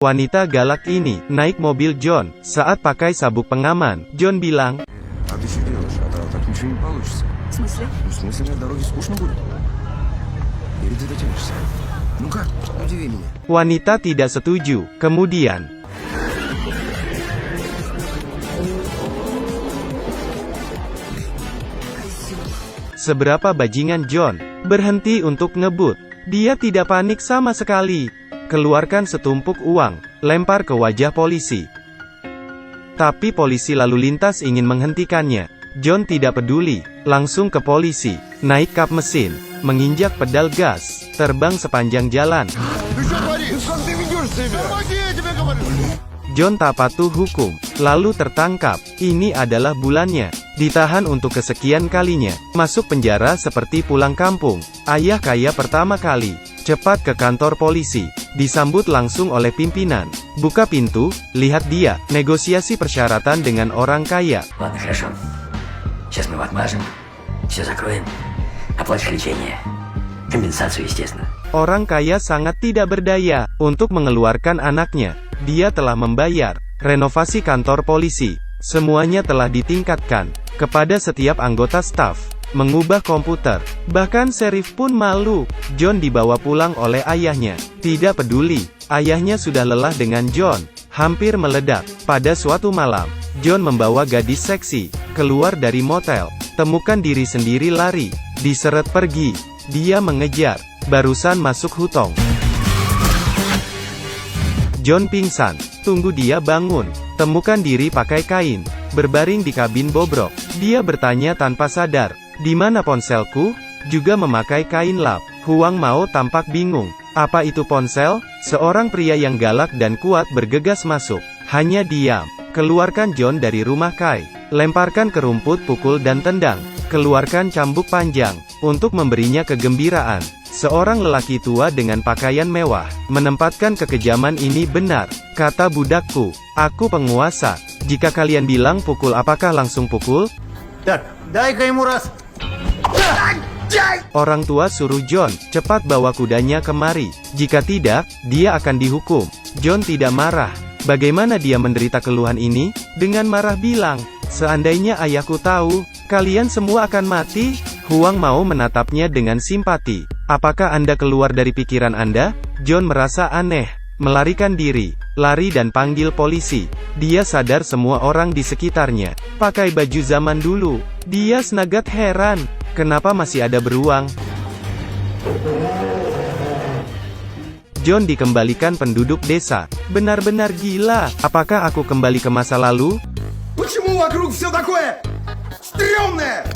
Wanita galak ini naik mobil John saat pakai sabuk pengaman. John bilang, А ты что делаешь? А так ничего не получится. В смысле? Ну, в смысле, на дороге скучно будет? Или ты дотянешься? Ну-ка, удиви меня. wanita tidak setuju. Kemudian, seberapa bajingan John berhenti untuk ngebut. Dia tidak panik sama sekali. Keluarkan setumpuk uang, lempar ke wajah polisi. Tapi polisi lalu lintas ingin menghentikannya. John tidak peduli, langsung ke polisi, naik kap mesin, menginjak pedal gas, terbang sepanjang jalan. John tak patuh hukum, lalu tertangkap. Ini adalah bulannya. Ditahan untuk kesekian kalinya. Masuk penjara seperti pulang kampung. Ayah kaya pertama kali. Cepat ke kantor polisi. Disambut langsung oleh pimpinan. Buka pintu, lihat dia. Negosiasi persyaratan dengan orang kaya. Ладно, хорошо. Сейчас мы его отмажем, все закроем, оплатишь лечение. Компенсацию, естественно. Orang kaya sangat tidak berdaya untuk mengeluarkan anaknya. Dia telah membayar renovasi kantor polisi. Semuanya telah ditingkatkan kepada setiap anggota staf. Mengubah komputer. Bahkan serif pun malu. John dibawa pulang oleh ayahnya. Tidak peduli, ayahnya sudah lelah dengan John. Hampir meledak. Pada suatu malam, John membawa gadis seksi keluar dari motel. Temukan diri sendiri lari. Diseret pergi. Dia mengejar. Barusan masuk hutong. John pingsan. Tunggu dia bangun. Temukan diri pakai kain. Berbaring di kabin bobrok. Dia bertanya tanpa sadar. Di mana ponselku? Juga memakai kain lap. Huang Mao tampak bingung. Apa itu ponsel? Seorang pria yang galak dan kuat bergegas masuk. Hanya diam. Keluarkan John dari rumah Kai. Lemparkan ke rumput, pukul dan tendang. Keluarkan cambuk panjang. Untuk memberinya kegembiraan. Seorang lelaki tua dengan pakaian mewah. Menempatkan kekejaman ini benar. Kata budakku. Aku penguasa. Jika kalian bilang pukul, apakah langsung pukul? Так, дай-ка ему раз. Orang tua suruh John, cepat bawa kudanya kemari. Jika tidak, dia akan dihukum. John tidak marah. Bagaimana dia menderita keluhan ini? Dengan marah bilang, seandainya ayahku tahu, kalian semua akan mati. Huang Mao menatapnya dengan simpati. Apakah Anda keluar dari pikiran Anda? John merasa aneh. Melarikan diri, lari dan panggil polisi. Dia sadar semua orang di sekitarnya pakai baju zaman dulu. Dia senagat heran. Kenapa masih ada beruang? John dikembalikan penduduk desa. Benar-benar gila. Apakah aku kembali ke masa lalu? Почему вокруг все такое стрёмное?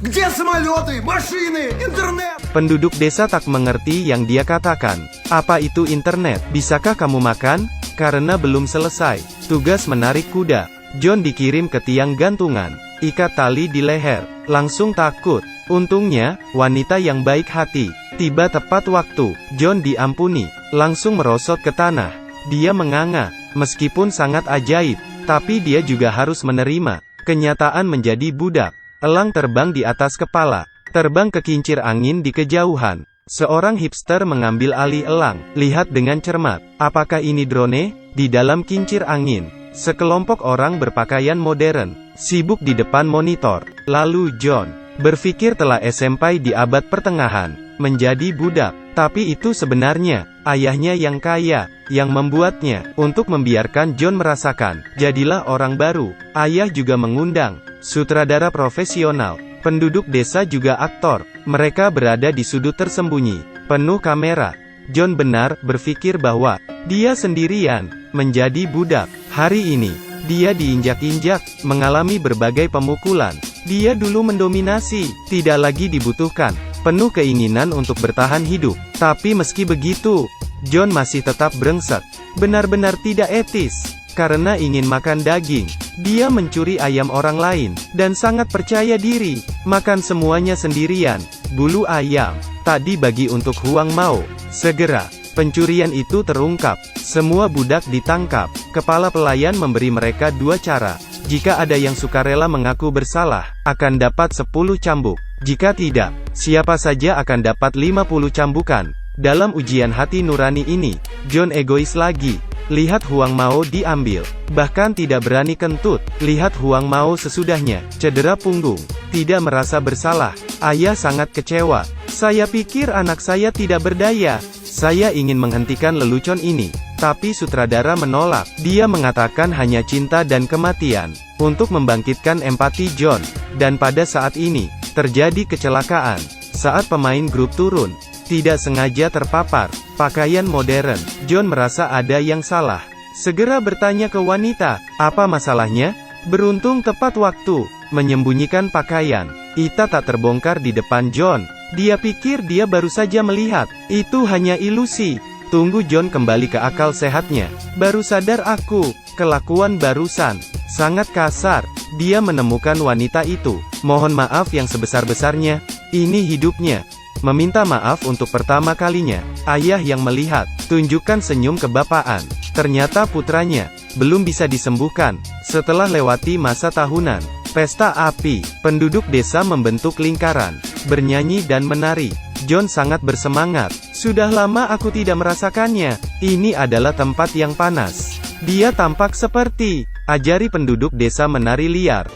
Где самолеты, машины, интернет? Penduduk desa tak mengerti yang dia katakan. Apa itu internet? Bisakah kamu makan? Karena belum selesai. Tugas menarik kuda. John dikirim ke tiang gantungan. Ikat tali di leher. Langsung takut. Untungnya, wanita yang baik hati. Tiba tepat waktu. John diampuni. Langsung merosot ke tanah. Dia menganga. Meskipun sangat ajaib. Tapi dia juga harus menerima kenyataan menjadi budak. Elang terbang di atas kepala. Terbang ke kincir angin di kejauhan. Seorang hipster mengambil alih elang. Lihat dengan cermat. Apakah ini drone? Di dalam kincir angin. Sekelompok orang berpakaian modern. Sibuk di depan monitor. Lalu John berpikir telah sampai di abad pertengahan. Menjadi budak. Tapi itu sebenarnya ayahnya yang kaya, yang membuatnya, untuk membiarkan John merasakan. Jadilah orang baru. Ayah juga mengundang sutradara profesional. Penduduk desa juga aktor. Mereka berada di sudut tersembunyi, penuh kamera. John benar berpikir bahwa dia sendirian, menjadi budak. Hari ini, dia diinjak-injak, mengalami berbagai pemukulan. Dia dulu mendominasi, tidak lagi dibutuhkan, penuh keinginan untuk bertahan hidup. Tapi meski begitu, John masih tetap brengsek. Benar-benar tidak etis. Karena ingin makan daging, dia mencuri ayam orang lain, dan sangat percaya diri. Makan semuanya sendirian. Bulu ayam tak dibagi untuk Huang Mao. Segera, pencurian itu terungkap. Semua budak ditangkap. Kepala pelayan memberi mereka dua cara. Jika ada yang sukarela mengaku bersalah, akan dapat 10 cambuk. Jika tidak, siapa saja akan dapat 50 cambukan. Dalam ujian hati nurani ini, John egois lagi. Lihat Huang Mao diambil. Bahkan tidak berani kentut. Lihat Huang Mao sesudahnya, cedera punggung. Tidak merasa bersalah. Ayah sangat kecewa. Saya pikir anak saya tidak berdaya. Saya ingin menghentikan lelucon ini. Tapi sutradara menolak. Dia mengatakan hanya cinta dan kematian. Untuk membangkitkan empati John. Dan pada saat ini, terjadi kecelakaan. Saat pemain grup turun, tidak sengaja terpapar pakaian modern. John merasa ada yang salah. Segera bertanya ke wanita, apa masalahnya? Beruntung tepat waktu, menyembunyikan pakaian. Ita tak terbongkar di depan John. Dia pikir dia baru saja melihat. Itu hanya ilusi. Tunggu John kembali ke akal sehatnya. Baru sadar aku, kelakuan barusan. Sangat kasar. Dia menemukan wanita itu. Mohon maaf yang sebesar-besarnya. Ini hidupnya. Meminta maaf untuk pertama kalinya. Ayah yang melihat. Tunjukkan senyum kebapaan. Ternyata putranya belum bisa disembuhkan. Setelah lewati masa tahunan. Pesta api. Penduduk desa membentuk lingkaran. Bernyanyi dan menari. John sangat bersemangat. Sudah lama aku tidak merasakannya. Ini adalah tempat yang panas. Dia tampak seperti. Ajari penduduk desa menari liar.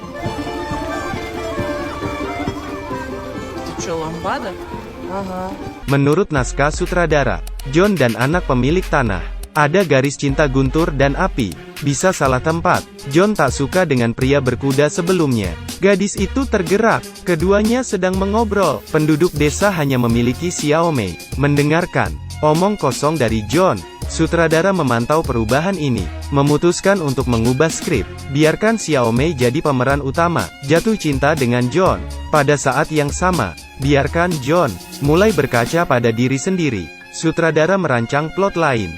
Lampada? Ага. Menurut naskah sutradara, John dan anak pemilik tanah. Ada garis cinta guntur dan api. Bisa salah tempat. John tak suka dengan pria berkuda sebelumnya. Gadis itu tergerak. Keduanya sedang mengobrol. Penduduk desa hanya memiliki Xiaomei. Mendengarkan omong kosong dari John. Sutradara memantau perubahan ini. Memutuskan untuk mengubah skrip. Biarkan Xiaomei jadi pemeran utama. Jatuh cinta dengan John. Pada saat yang sama, biarkan John mulai berkaca pada diri sendiri. Sutradara merancang plot lain.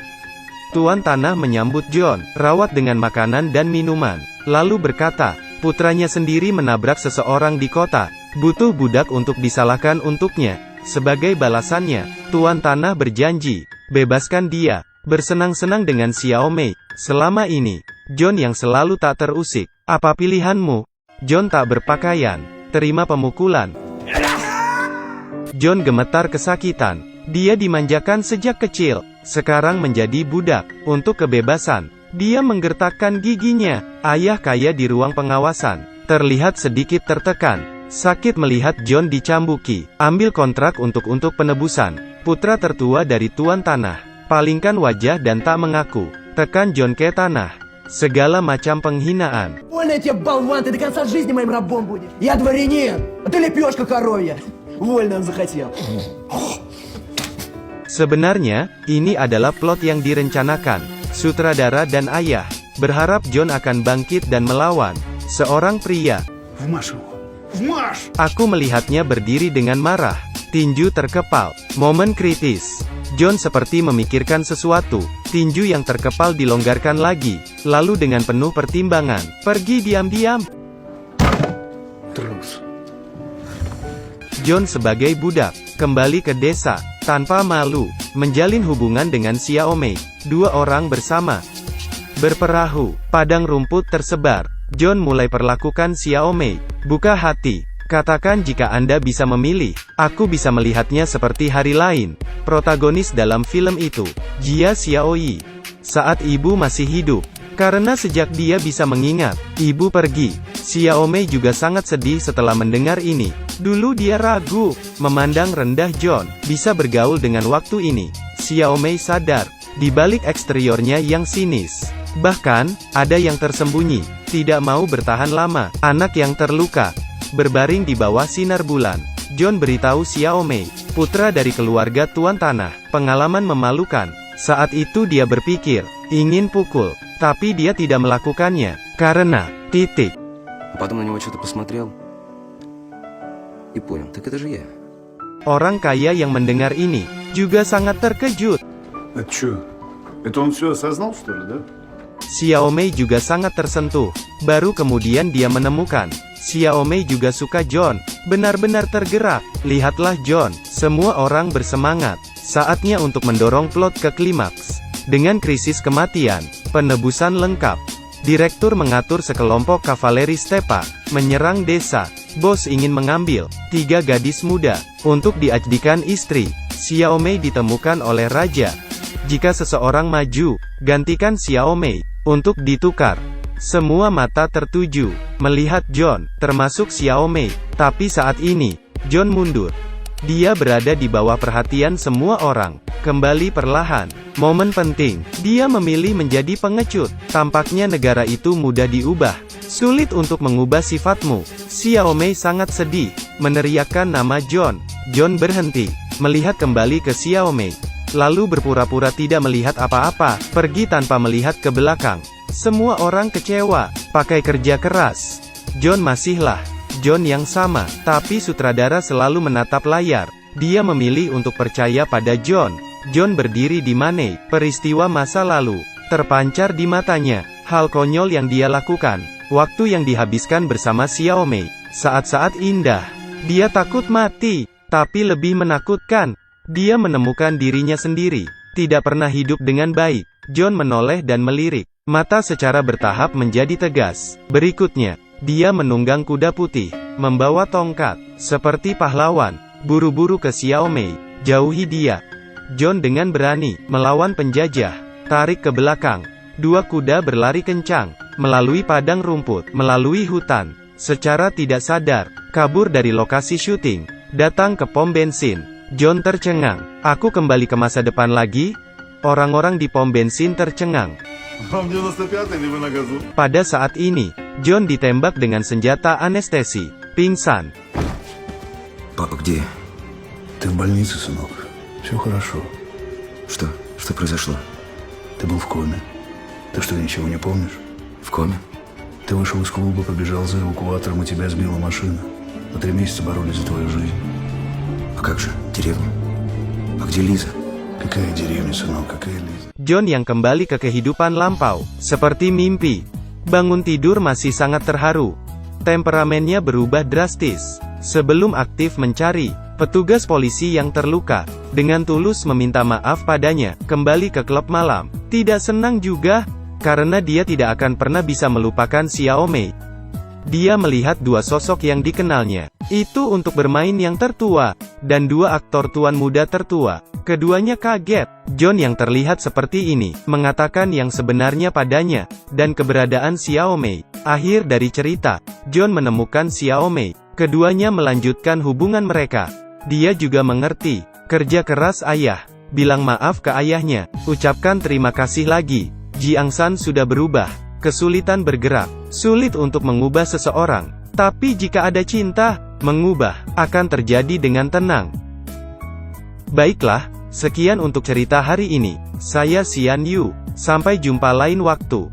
Tuan Tanah menyambut John, rawat dengan makanan dan minuman. Lalu berkata, putranya sendiri menabrak seseorang di kota. Butuh budak untuk disalahkan untuknya. Sebagai balasannya, Tuan Tanah berjanji, bebaskan dia. Bersenang-senang dengan Xiaomei. Selama ini, John yang selalu tak terusik. Apa pilihanmu? John tak berpakaian. Terima pemukulan. John gemetar kesakitan. Dia dimanjakan sejak kecil. Sekarang menjadi budak. Untuk kebebasan. Dia menggertakkan giginya. Ayah kaya di ruang pengawasan. Terlihat sedikit tertekan. Sakit melihat John dicambuki. Ambil kontrak untuk penebusan. Putra tertua dari Tuan Tanah. Palingkan wajah dan tak mengaku. Tekan John ke tanah. Segala macam penghinaan. Больно я тебе, болван, ты до конца жизни моим рабом будешь. Я дворянин, а ты лепешка коровья. Вольно он захотел. Sebenarnya, ini adalah plot yang direncanakan. Sutradara dan ayah berharap John akan bangkit dan melawan seorang pria. Вмажь его. Вмажь! Aku melihatnya berdiri dengan marah. Tinju terkepal. Momen kritis. John seperti memikirkan sesuatu. Tinju yang terkepal dilonggarkan lagi. Lalu dengan penuh pertimbangan, pergi diam-diam. Трус. John sebagai budak, kembali ke desa, tanpa malu, menjalin hubungan dengan Xiaomei. Dua orang bersama. Berperahu, padang rumput tersebar. John mulai perlakukan Xiaomei. Buka hati. Katakan jika Anda bisa memilih, aku bisa melihatnya seperti hari lain. Protagonis dalam film itu, Jia Xiaoyi. Saat ibu masih hidup. Karena sejak dia bisa mengingat, ibu pergi. Xiaomei juga sangat sedih setelah mendengar ini. Dulu dia ragu, memandang rendah John, bisa bergaul dengan waktu ini. Xiaomei sadar, di balik eksteriornya yang sinis. Bahkan, ada yang tersembunyi, tidak mau bertahan lama, anak yang terluka. Berbaring di bawah sinar bulan. John beritahu Xiaomei, putra dari keluarga Tuan Tanah. Pengalaman memalukan. Saat itu dia berpikir, ingin pukul. Tapi dia tidak melakukannya. Karena, titik. Потом на него что-то посмотрел и понял, так это же я. Orang kaya yang mendengar ini, juga sangat terkejut. Это что? Это он все осознал, что ли, да? Xiaomei juga sangat tersentuh. Baru kemudian dia menemukan, Xiaomei juga suka John. Benar-benar tergerak. Lihatlah John. Semua orang bersemangat. Saatnya untuk mendorong plot ke klimaks. Dengan krisis kematian, penebusan lengkap. Direktur mengatur sekelompok kavaleri stepa, menyerang desa. Bos ingin mengambil 3 gadis muda, untuk diajdikan istri. Xiaomei ditemukan oleh raja. Jika seseorang maju, gantikan Xiaomei, untuk ditukar. Semua mata tertuju, melihat John, termasuk Xiaomei, tapi saat ini, John mundur. Dia berada di bawah perhatian semua orang, kembali perlahan. Momen penting, dia memilih menjadi pengecut, tampaknya negara itu mudah diubah. Sulit untuk mengubah sifatmu. Xiaomei sangat sedih, meneriakkan nama John. John berhenti, melihat kembali ke Xiaomei. Lalu berpura-pura tidak melihat apa-apa, pergi tanpa melihat ke belakang. Semua orang kecewa, pakai kerja keras. John masihlah John yang sama, tapi sutradara selalu menatap layar. Dia memilih untuk percaya pada John. John berdiri di Manei, peristiwa masa lalu terpancar di matanya. Hal konyol yang dia lakukan, waktu yang dihabiskan bersama Xiaomei, saat-saat indah. Dia takut mati, tapi lebih menakutkan, dia menemukan dirinya sendiri, tidak pernah hidup dengan baik. John menoleh dan melirik, mata secara bertahap menjadi tegas. Berikutnya, dia menunggang kuda putih, membawa tongkat, seperti pahlawan, buru-buru ke Xiaomei, jauhi dia. John dengan berani, melawan penjajah, tarik ke belakang. Dua kuda berlari kencang, melalui padang rumput, melalui hutan, secara tidak sadar, kabur dari lokasi syuting, datang ke pom bensin. John tercengang, aku kembali ke masa depan lagi? Orang-orang di pom bensin tercengang. Вам 95-й или вы на газу? Pada saat ini, John ditembak dengan senjata anestesi, pingsan. Папа, где? Ты в больнице, сынок. Все хорошо. Что? Что произошло? Ты был в коме. Ты что, ничего не помнишь? В коме? Ты вышел из клуба, побежал за эвакуатором, и тебя сбила машина. На 3 месяца боролись за твою жизнь. А как же? Деревня? А где Лиза? Какая деревня, сынок, какая Лиза? John yang kembali ke kehidupan lampau, seperti mimpi. Bangun tidur masih sangat terharu. Temperamennya berubah drastis. Sebelum aktif mencari petugas polisi yang terluka, dengan tulus meminta maaf padanya, kembali ke klub malam. Tidak senang juga, karena dia tidak akan pernah bisa melupakan Xiaomei. Dia melihat dua sosok yang dikenalnya, itu untuk bermain yang tertua, dan dua aktor tuan muda tertua. Keduanya kaget. John yang terlihat seperti ini, mengatakan yang sebenarnya padanya, dan keberadaan Xiaomei. Akhir dari cerita, John menemukan Xiaomei. Keduanya melanjutkan hubungan mereka. Dia juga mengerti, kerja keras ayah. Bilang maaf ke ayahnya, ucapkan terima kasih lagi. Jiang San sudah berubah, kesulitan bergerak, sulit untuk mengubah seseorang. Tapi jika ada cinta, mengubah, akan terjadi dengan tenang. Baiklah, sekian untuk cerita hari ini. Saya Xian Yu. Sampai jumpa lain waktu.